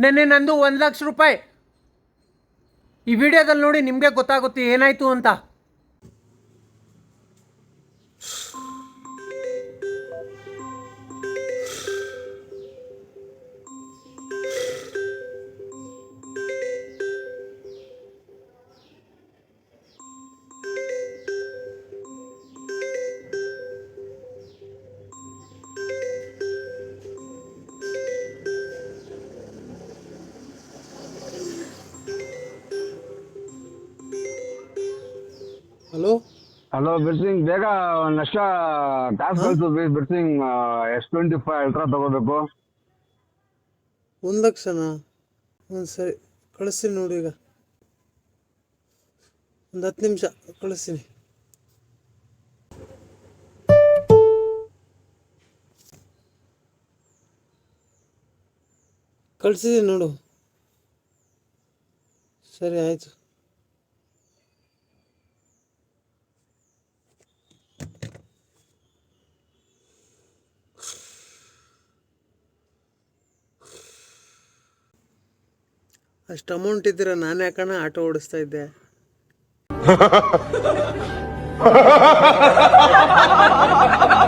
ನೆನ್ನೆ ನಂದು 1,00,000 ರೂಪಾಯಿ. ಈ ವಿಡಿಯೋದಲ್ಲಿ ನೋಡಿ ನಿಮಗೆ ಗೊತ್ತಾಗುತ್ತೆ ಏನಾಯಿತು ಅಂತ. ಹಲೋ ಹಲೋ ಬಿರ್ಸಿಂಗ್, ಬೇಗ ನಷ್ಟ ಕಾಸು ಕಳಿಸು ಬಿರ್ಸಿಂಗ್. S25 ಅಲ್ಟ್ರಾ ತಗೋಬೇಕು. 1,00,000ನಾ? ಸರಿ ಕಳಿಸ್ತೀನಿ ನೋಡಿ. ಈಗ ಒಂದು 10 ನಿಮಿಷ ಕಳಿಸ್ತೀನಿ. ಕಳಿಸಿದ್ದೀನಿ ನೋಡು. ಸರಿ ಆಯಿತು. ಅಷ್ಟು ಅಮೌಂಟ್ ಇದ್ದೀರ ನಾನು ಯಾಕಣ್ಣ ಆಟೋ ಓಡಿಸ್ತಾ ಇದ್ದೆ.